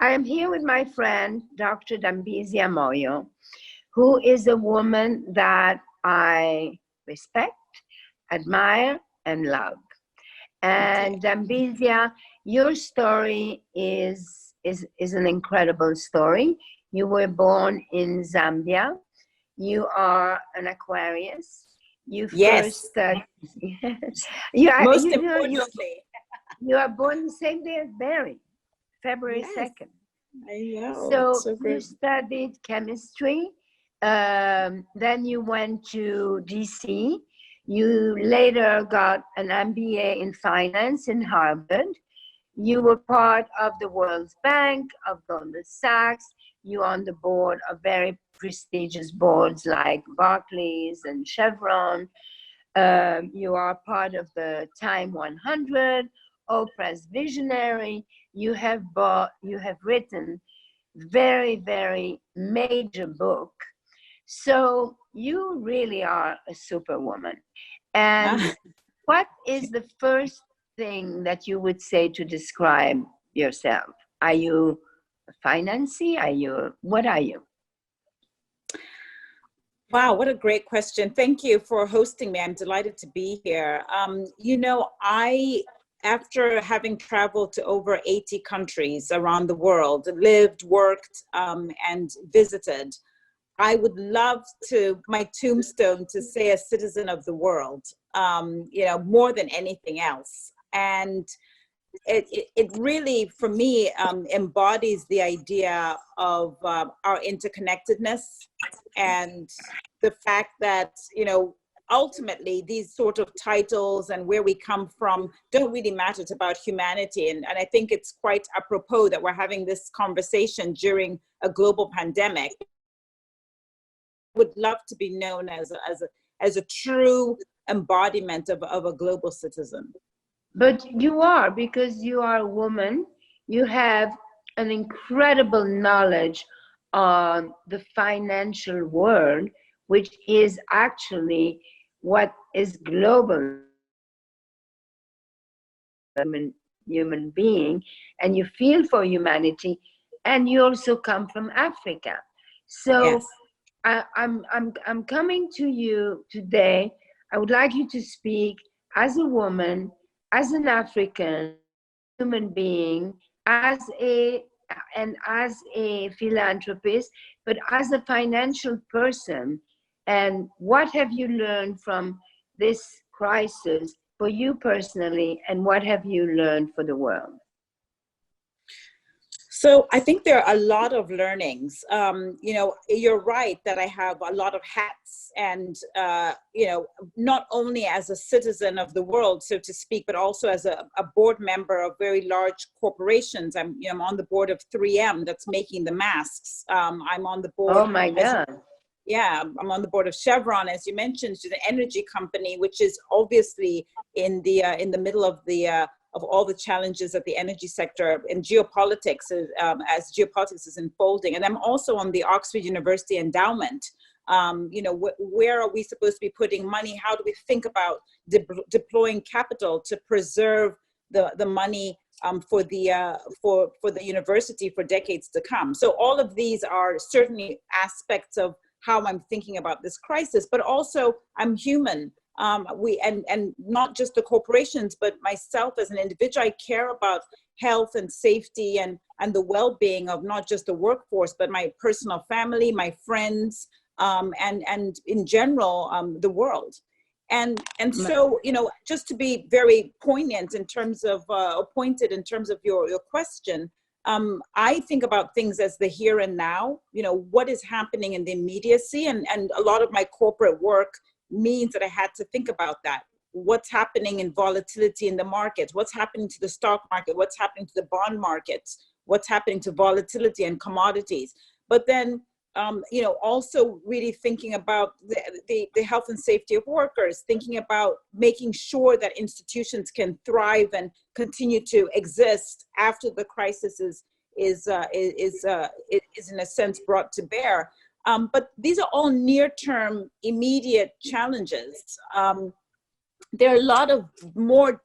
I am here with my friend, Dr. Dambisa Moyo, who is a woman that I respect, admire, and love. And Dambisa, your story is an incredible story. You were born in Zambia. You are an Aquarius. You Yes. Most importantly. You are born the same day as Barry, February 2nd. I know. So you studied chemistry. Then you went to DC. You later got an MBA in finance in Harvard. You were part of the World Bank, of Goldman Sachs. You're on the board of very prestigious boards like Barclays and Chevron. You are part of the Time 100, Oprah's Visionary. You have written very, very major book. So you really are a superwoman. And what is the first thing that you would say to describe yourself? Are you a financier? What are you? Wow, what a great question. Thank you for hosting me. I'm delighted to be here. After having traveled to over 80 countries around the world, lived, worked, and visited, I would love my tombstone to say a citizen of the world, more than anything else. And it really, for me, embodies the idea of our interconnectedness and the fact that, ultimately these sort of titles and where we come from don't really matter. It's about humanity. And I think it's quite apropos that we're having this conversation during a global pandemic. Would love to be known as a true embodiment of a global citizen. But you are, because you are a woman. You have an incredible knowledge on the financial world, which is actually what is global. Human being, and you feel for humanity, and you also come from Africa. So yes. I'm coming to you today. I would like you to speak as a woman, as an African human being, as a philanthropist, but as a financial person. And what have you learned from this crisis for you personally, and what have you learned for the world? So I think there are a lot of learnings. You're right that I have a lot of hats, and not only as a citizen of the world, so to speak, but also as a board member of very large corporations. I'm on the board of 3M, that's making the masks. I'm on the board. Oh my God. I'm on the board of Chevron, as you mentioned, which is an energy company, which is obviously in the middle of all the challenges of the energy sector and geopolitics, as geopolitics is unfolding. And I'm also on the Oxford University Endowment. Where are we supposed to be putting money? How do we think about deploying capital to preserve the money for the university for decades to come? So all of these are certainly aspects of how I'm thinking about this crisis, but also I'm human. And not just the corporations, but myself as an individual. I care about health and safety and the well-being of not just the workforce, but my personal family, my friends, and in general, the world. And so, just to be very poignant in terms of, pointed in terms of your question, I think about things as the here and now, what is happening in the immediacy, and a lot of my corporate work means that I had to think about that. What's happening in volatility in the markets? What's happening to the stock market? What's happening to the bond markets? What's happening to volatility and commodities? But then, also really thinking about the health and safety of workers, thinking about making sure that institutions can thrive and continue to exist after the crisis is in a sense brought to bear. But these are all near-term, immediate challenges. There are a lot of more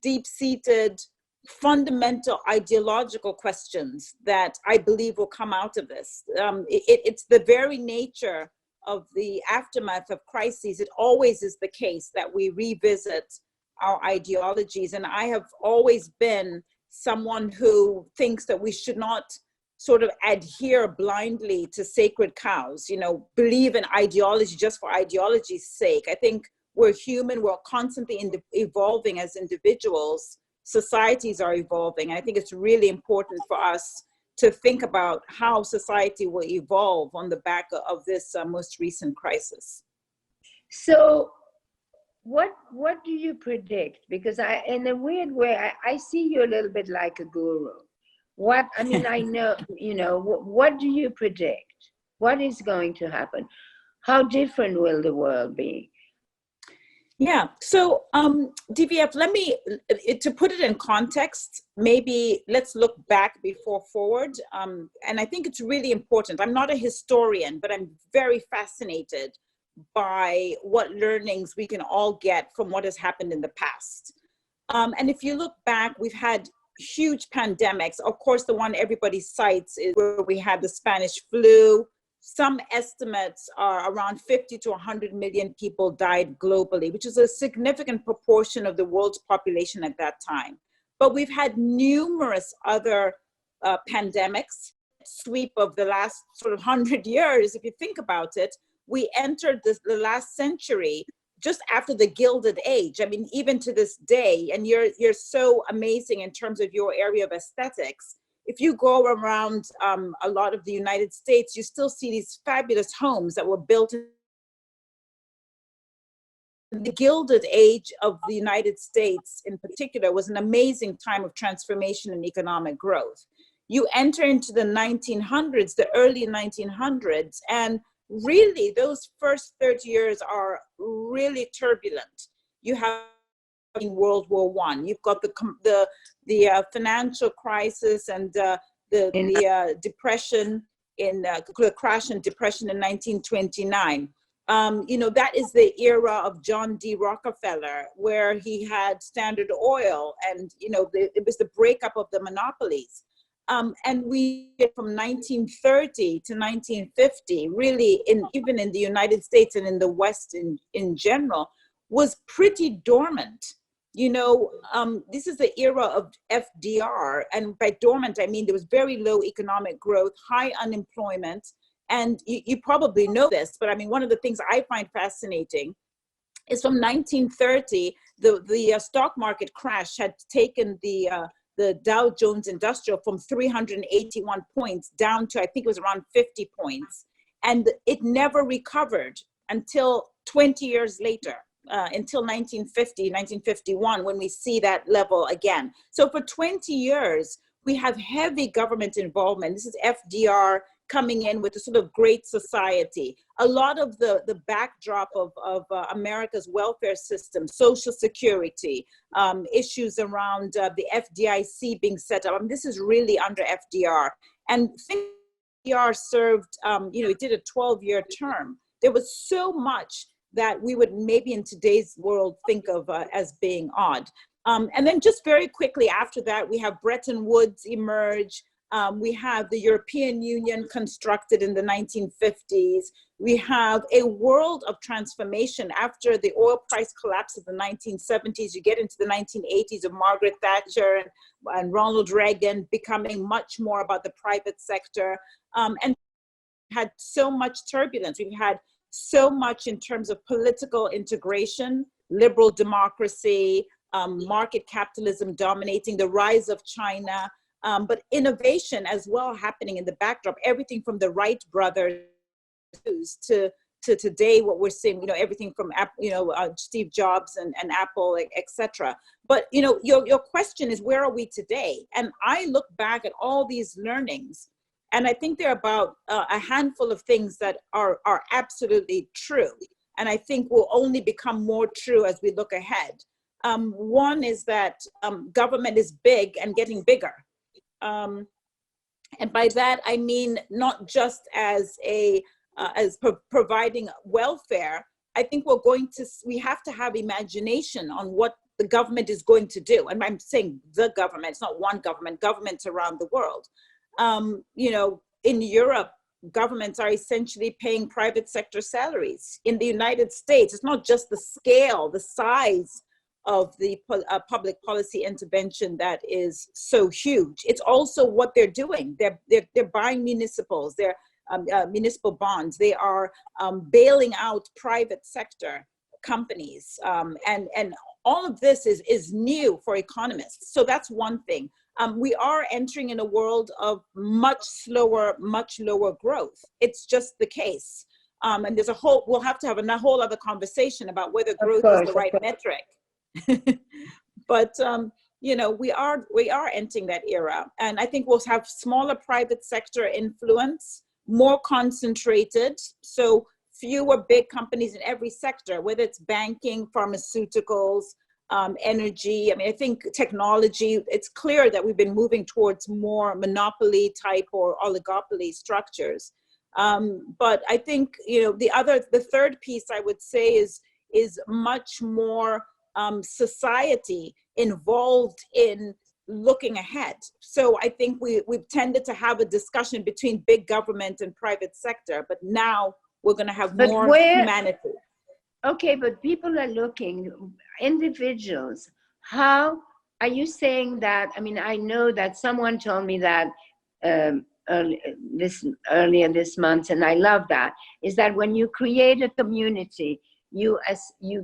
deep-seated fundamental ideological questions that I believe will come out of this. It's the very nature of the aftermath of crises. It always is the case that we revisit our ideologies. And I have always been someone who thinks that we should not sort of adhere blindly to sacred cows, believe in ideology just for ideology's sake. I think we're human, we're constantly evolving as individuals. Societies are evolving. I think it's really important for us to think about how society will evolve on the back of this most recent crisis. So what do you predict? Because in a weird way, I see you a little bit like a guru. I know, what do you predict? What is going to happen? How different will the world be? Yeah, so DVF, to put it in context, maybe let's look back before forward. And I think it's really important. I'm not a historian, but I'm very fascinated by what learnings we can all get from what has happened in the past. And if you look back, we've had huge pandemics. Of course, the one everybody cites is where we had the Spanish flu. Some estimates are around 50 to 100 million people died globally, which is a significant proportion of the world's population at that time. But we've had numerous other pandemics, sweep of the last sort of 100 years. If you think about it, we entered the last century just after the Gilded Age. I mean, even to this day, and you're so amazing in terms of your area of aesthetics. If you go around a lot of the United States, you still see these fabulous homes that were built in the Gilded Age of the United States in particular was an amazing time of transformation and economic growth. You enter into the 1900s, the early 1900s, and really those first 30 years are really turbulent. You have in World War I, you've got the financial crisis and the depression the crash and depression in 1929. That is the era of John D. Rockefeller, where he had Standard Oil, and it was the breakup of the monopolies. And we, from 1930 to 1950, really, even in the United States and in the West in general, was pretty dormant. This is the era of FDR, and by dormant, I mean there was very low economic growth, high unemployment, and you probably know this, but I mean, one of the things I find fascinating is from 1930, the stock market crash had taken the Dow Jones Industrial from 381 points down to, I think it was around 50 points. And it never recovered until 20 years later, until 1950, 1951, when we see that level again. So for 20 years, we have heavy government involvement. This is FDR coming in with a sort of great society. A lot of the backdrop of America's welfare system, Social Security, issues around the FDIC being set up. I mean, this is really under FDR. And FDR served, he did a 12-year term. There was so much that we would maybe in today's world think of as being odd. And then just very quickly after that, we have Bretton Woods emerge. We have the European Union constructed in the 1950s. We have a world of transformation after the oil price collapse of the 1970s. You get into the 1980s of Margaret Thatcher and Ronald Reagan becoming much more about the private sector. And had so much turbulence. We've had so much in terms of political integration, liberal democracy, market capitalism dominating, the rise of China, but innovation as well happening in the backdrop, everything from the Wright brothers to today, what we're seeing, everything from Steve Jobs and Apple, etc. But your question is, where are we today? And I look back at all these learnings, and I think there are about a handful of things that are absolutely true, and I think will only become more true as we look ahead. One is that government is big and getting bigger. And by that, I mean not just as providing welfare. I think we have to have imagination on what the government is going to do. And I'm saying the government, it's not one government, governments around the world. In Europe, governments are essentially paying private sector salaries. In the United States, it's not just the scale, the size of the public policy intervention that is so huge. It's also what they're doing. They're buying municipals, they're municipal bonds. They are bailing out private sector companies, and all of this is new for economists. So that's one thing. We are entering in a world of much slower, much lower growth. It's just the case. And we'll have to have a whole other conversation about whether growth is the right metric. But we are entering that era, and I think we'll have smaller private sector influence, more concentrated, so fewer big companies in every sector, whether it's banking, pharmaceuticals, energy. I mean, I think technology, it's clear that we've been moving towards more monopoly type or oligopoly structures. But I think, the third piece I would say is much more society involved in looking ahead. So I think we've tended to have a discussion between big government and private sector, but now we're going to have more humanity. Okay, but people are looking, individuals, how are you saying that? I mean, I know that someone told me that earlier this month, and I love that, is that when you create a community, you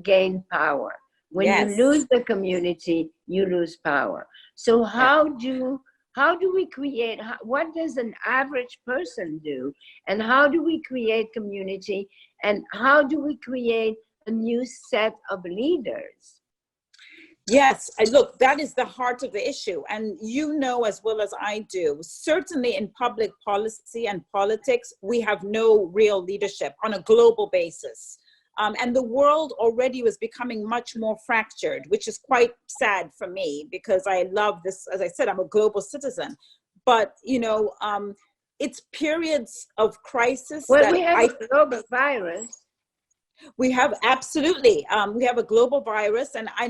gain power. When you lose the community, you lose power. So how do we create, what does an average person do? And how do we create community? And how do we create a new set of leaders? Yes, look, that is the heart of the issue. And you know as well as I do, certainly in public policy and politics, we have no real leadership on a global basis. And the world already was becoming much more fractured, which is quite sad for me because I love this. As I said, I'm a global citizen. But, it's periods of crisis. Well, we have a global virus. We have, absolutely. We have a global virus. And I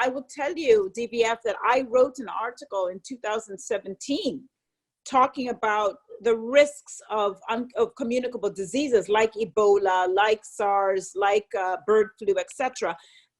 will tell you, DBF, that I wrote an article in 2017 talking about the risks of communicable diseases like Ebola, like SARS, like bird flu, etc.,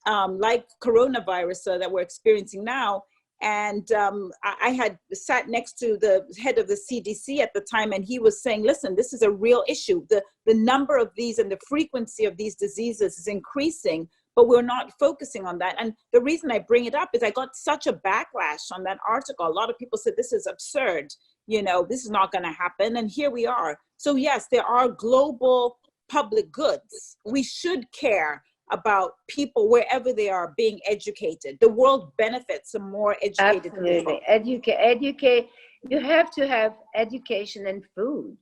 like coronavirus that we're experiencing now. And I had sat next to the head of the CDC at the time, and he was saying, listen, this is a real issue. The number of these and the frequency of these diseases is increasing, but we're not focusing on that. And the reason I bring it up is I got such a backlash on that article. A lot of people said, this is absurd. This is not going to happen. And here we are. So yes, there are global public goods. We should care about people wherever they are being educated. The world benefits from more educated people. Educate. You have to have education and food.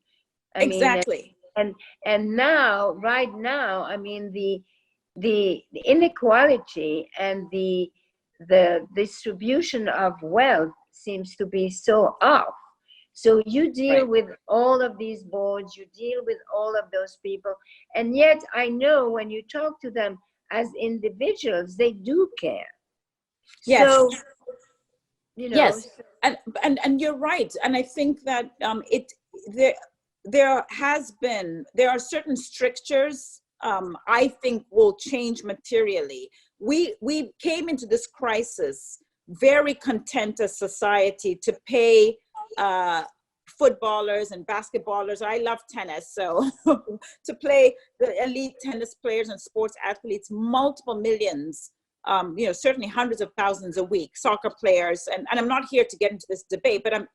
Exactly. And now, right now, I mean, the inequality and the distribution of wealth seems to be so off. So you deal with all of these boards, you deal with all of those people, and yet I know when you talk to them as individuals, they do care. Yes. So, yes, and you're right, and I think that there are certain strictures I think will change materially. We came into this crisis very content as society to pay footballers and basketballers. I love tennis, so to play the elite tennis players and sports athletes, multiple millions, certainly hundreds of thousands a week, soccer players, and I'm not here to get into this debate, the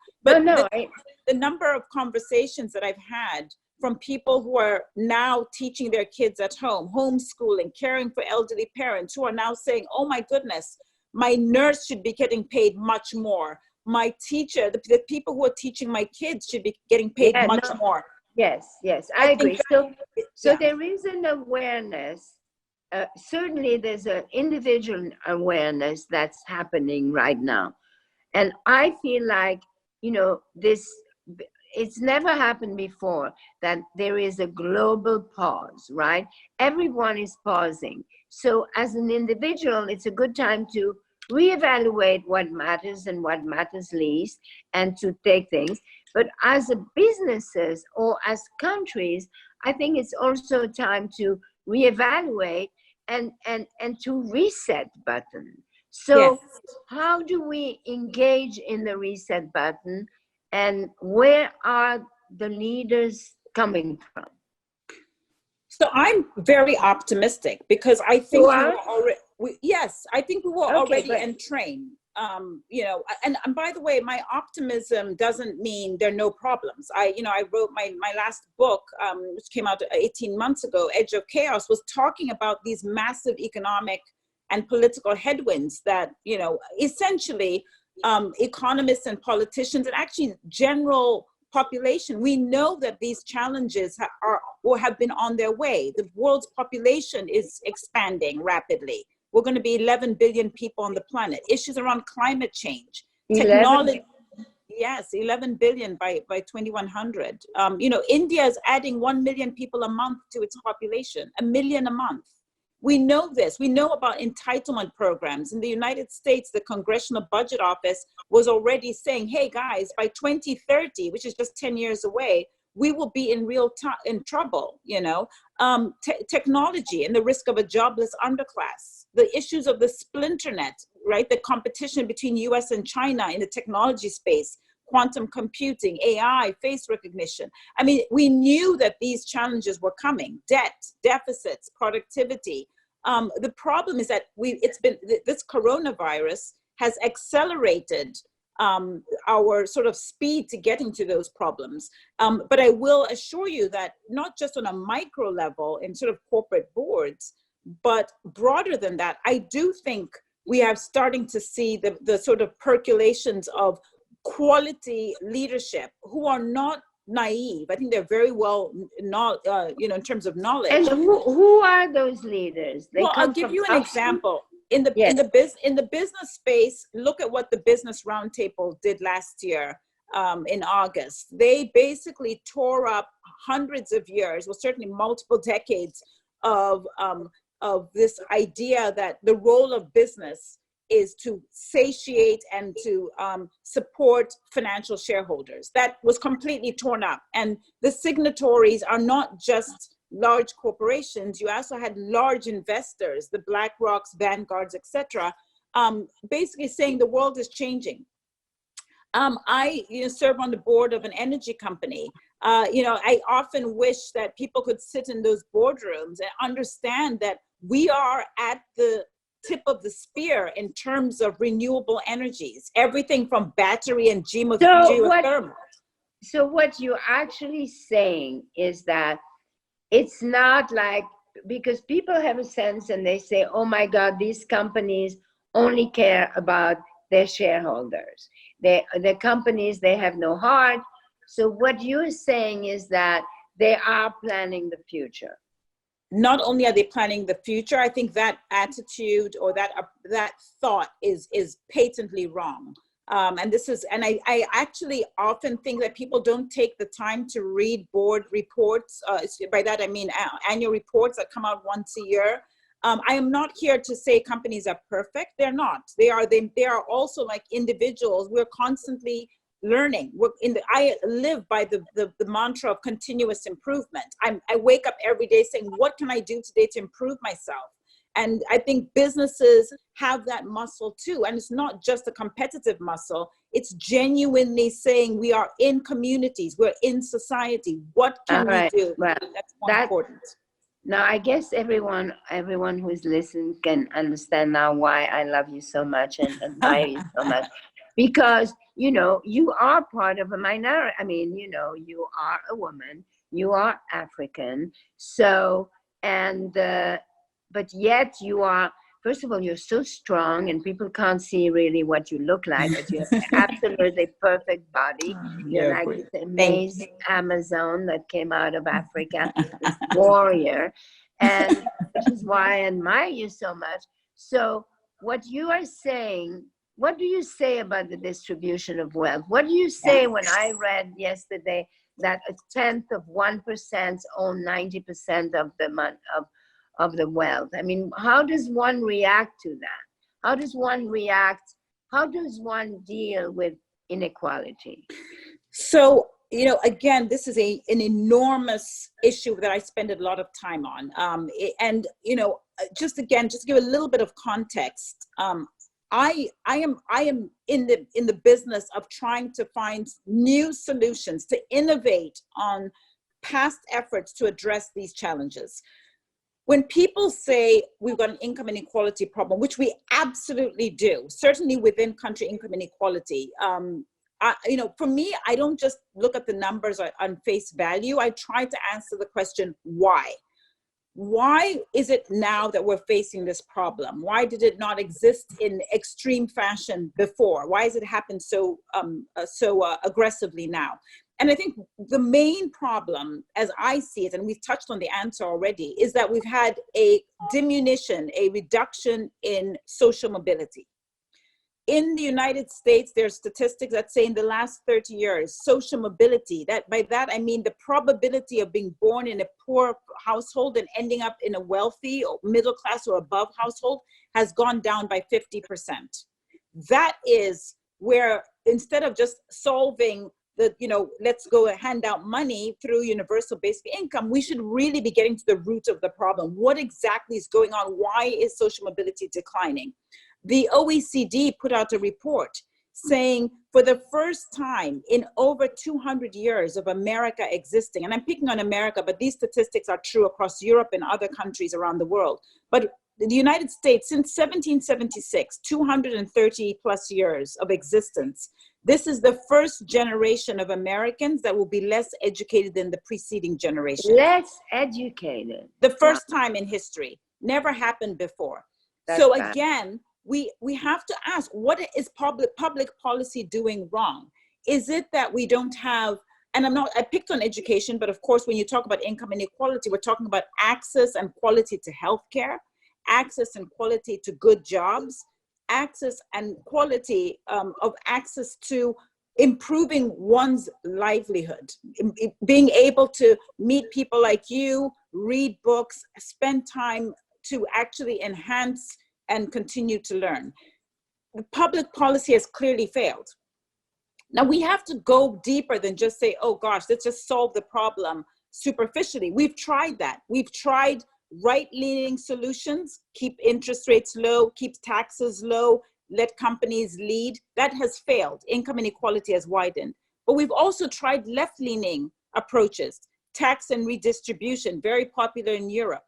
number of conversations that I've had from people who are now teaching their kids at home, homeschooling, caring for elderly parents, who are now saying, oh my goodness, my nurse should be getting paid much more. My teacher, the people who are teaching my kids should be getting paid much more. Yes, I agree. So there is an awareness. Certainly there's an individual awareness that's happening right now. And I feel like, it's never happened before that there is a global pause, right? Everyone is pausing. So as an individual, it's a good time to reevaluate what matters and what matters least, and to take things. But as a businesses or as countries, I think it's also time to reevaluate and to reset button. So Yes. how do we engage in the reset button, and where are the leaders coming from? So I'm very optimistic because I think we were already, yes, I think we were already entrained. And by the way, my optimism doesn't mean there are no problems. I wrote my last book, which came out 18 months ago, Edge of Chaos, was talking about these massive economic and political headwinds that, essentially economists and politicians and actually general population, we know that these challenges are or have been on their way. The world's population is expanding rapidly. We're going to be 11 billion people on the planet. Issues around climate change, 11? technology. Yes, 11 billion by 2100. India is adding 1 million people a month to its population, 1 million a month. We know this. We know about entitlement programs. In the United States, the Congressional Budget Office was already saying, hey guys, by 2030, which is just 10 years away, we will be in trouble, technology and the risk of a jobless underclass, the issues of the splinternet, right? The competition between US and China in the technology space, quantum computing, AI, face recognition. I mean, we knew that these challenges were coming: debt, deficits, productivity. The problem is that this coronavirus has accelerated our sort of speed to getting to those problems. But I will assure you that not just on a micro level in sort of corporate boards, but broader than that, I do think we are starting to see the sort of percolations of quality leadership who are not naive. I think they're very well, in terms of knowledge. And who are those leaders? I'll give you an example. In the business space, look at what the Business Roundtable did last year in August. They basically tore up hundreds of years, well, certainly multiple decades of this idea that the role of business is to satiate and to support financial shareholders. That was completely torn up. And the signatories are not just large corporations. You also had large investors, the BlackRocks, Vanguards, etc., basically saying the world is changing. I serve on the board of an energy company. I often wish that people could sit in those boardrooms and understand that we are at the tip of the spear in terms of renewable energies, everything from battery and geothermal. So what you're actually saying is that it's not like, because people have a sense and they say, oh my God, these companies only care about their shareholders. The companies, they have no heart. So what you're saying is that they are planning the future. Not only are they planning the future, I think that attitude or that thought is patently wrong. And I actually often think that people don't take the time to read board reports. By that I mean annual reports that come out once a year. I am not here to say companies are perfect. They're not. They are also like individuals. We're constantly learning. I live by the mantra of continuous improvement. I wake up every day saying, what can I do today to improve myself? And I think businesses have that muscle too. And it's not just a competitive muscle. It's genuinely saying we are in communities, we're in society. What can we do? Well, that's more important. Now, I guess everyone who's listened can understand now why I love you so much and admire you so much. Because, you are part of a minority. I mean, you are a woman, you are African. So, but yet you are, first of all, you're so strong and people can't see really what you look like, but you have absolutely perfect body. You're like this amazing Amazon that came out of Africa, this warrior. And which is why I admire you so much. So what you are saying, what do you say about the distribution of wealth? What do you say when I read yesterday that 1/10 of 1% own 90% of the wealth? I mean, how does one react to that? How does one react? How does one deal with inequality? So, again, this is an enormous issue that I spend a lot of time on. And, just to give a little bit of context. I am in the business of trying to find new solutions, to innovate on past efforts to address these challenges. When people say we've got an income inequality problem, which we absolutely do, certainly within country income inequality, for me, I don't just look at the numbers on face value. I try to answer the question, why? Why is it now that we're facing this problem? Why did it not exist in extreme fashion before? Why has it happened so aggressively now? And I think the main problem, as I see it, and we've touched on the answer already, is that we've had a diminution, a reduction in social mobility. In the United States, there's statistics that say in the last 30 years, social mobility, by that I mean the probability of being born in a poor household and ending up in a wealthy or middle class or above household has gone down by 50%. That is where, instead of just solving let's go hand out money through universal basic income, we should really be getting to the root of the problem. What exactly is going on? Why is social mobility declining? The OECD put out a report saying for the first time in over 200 years of America existing, and I'm picking on America, but these statistics are true across Europe and other countries around the world. But the United States, since 1776, 230 plus years of existence, this is the first generation of Americans that will be less educated than the preceding generation. Less educated. The first time in history. Never happened before. That's so bad. Again, we have to ask, what is public policy doing wrong? Is it that we don't have, and I picked on education, but of course, when you talk about income inequality, we're talking about access and quality to healthcare, access and quality to good jobs, access and quality of access to improving one's livelihood, being able to meet people like you, read books, spend time to actually enhance and continue to learn. The public policy has clearly failed. Now we have to go deeper than just say, oh gosh, let's just solve the problem superficially. We've tried that. We've tried right-leaning solutions, keep interest rates low, keep taxes low, let companies lead. That has failed. Income inequality has widened. But we've also tried left-leaning approaches, tax and redistribution, very popular in Europe.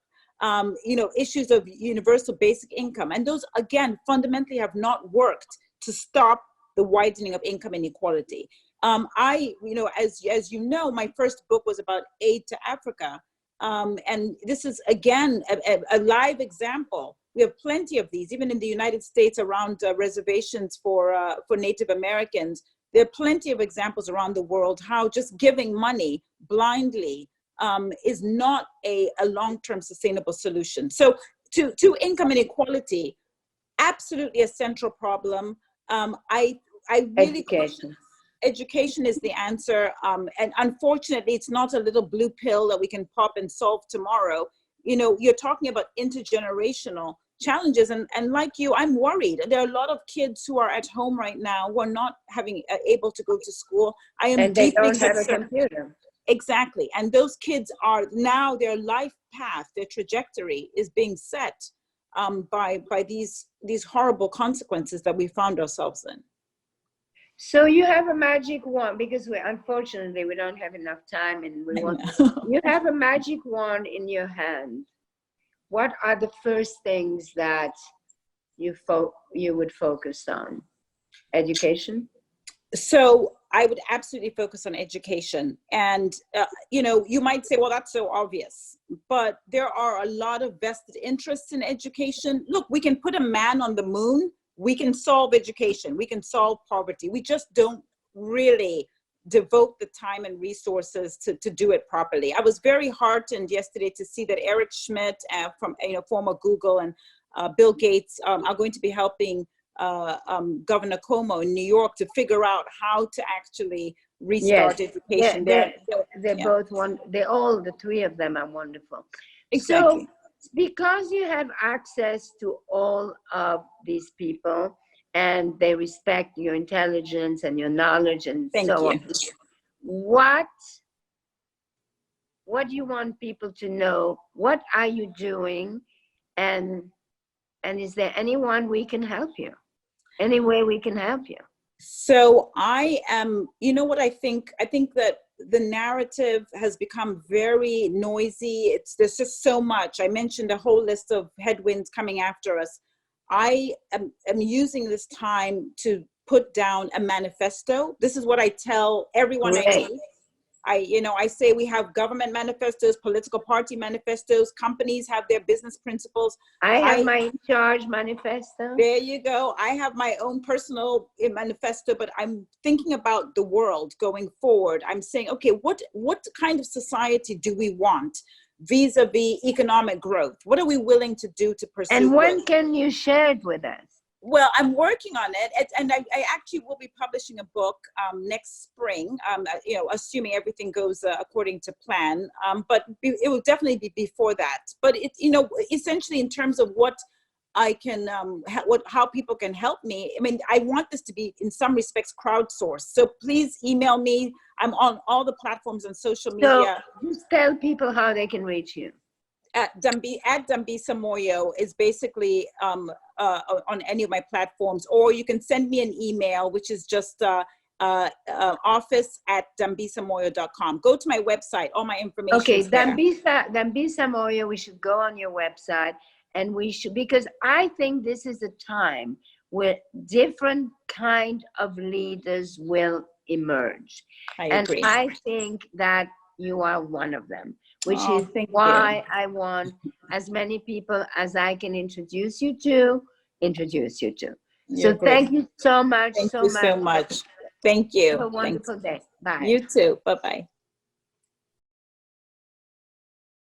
Issues of universal basic income. And those, again, fundamentally have not worked to stop the widening of income inequality. As you know, my first book was about aid to Africa. And this is, again, a live example. We have plenty of these, even in the United States around reservations for Native Americans. There are plenty of examples around the world how just giving money blindly is not a long-term sustainable solution. So to income inequality, absolutely a central problem. I really question. Education is the answer. And unfortunately, it's not a little blue pill that we can pop and solve tomorrow. You're talking about intergenerational challenges. And like you, I'm worried. There are a lot of kids who are at home right now who are not able to go to school. I am and they deeply don't have a concerned. computer. Exactly. And those kids are now, their life path, their trajectory is being set by these horrible consequences that we found ourselves in. So you have a magic wand, because unfortunately we don't have enough time, and you have a magic wand in your hand. What are the first things that you would focus on? Education? So I would absolutely focus on education. And, you might say, well, that's so obvious, but there are a lot of vested interests in education. Look, we can put a man on the moon. We can solve education. We can solve poverty. We just don't really devote the time and resources to do it properly. I was very heartened yesterday to see that Eric Schmidt from former Google and Bill Gates are going to be helping Governor Cuomo in New York to figure out how to actually restart education. They're both the three of them are wonderful. Exactly. So because you have access to all of these people and they respect your intelligence and your knowledge and Thank so you. on. What do you want people to know? What are you doing? And is there anyone we can help you? Any way we can help you? So I am, you know what I think? I think that the narrative has become very noisy. There's just so much. I mentioned a whole list of headwinds coming after us. I am using this time to put down a manifesto. This is what I tell everyone I meet. I say we have government manifestos, political party manifestos, companies have their business principles. I have my in charge manifesto. There you go. I have my own personal manifesto, but I'm thinking about the world going forward. I'm saying, okay, what kind of society do we want vis-a-vis economic growth? What are we willing to do to pursue And when growth? can you share it with us? Well, I'm working on it, and I actually will be publishing a book next spring. Assuming everything goes according to plan. But it will definitely be before that. But essentially in terms of what I can, how people can help me. I mean, I want this to be in some respects crowdsourced. So please email me. I'm on all the platforms and social media. So just tell people how they can reach you. At Dambisa Moyo is basically on any of my platforms, or you can send me an email, which is just office@dambisamoyo.com. Go to my website, all my information. Okay, Dambisa Moyo, we should go on your website, and we should, because I think this is a time where different kind of leaders will emerge. I agree. And I think that you are one of them, which is why I want as many people as I can introduce you to. So thank you so much. Thank you so much. Thank you. Have a wonderful day. Bye. You too. Bye-bye.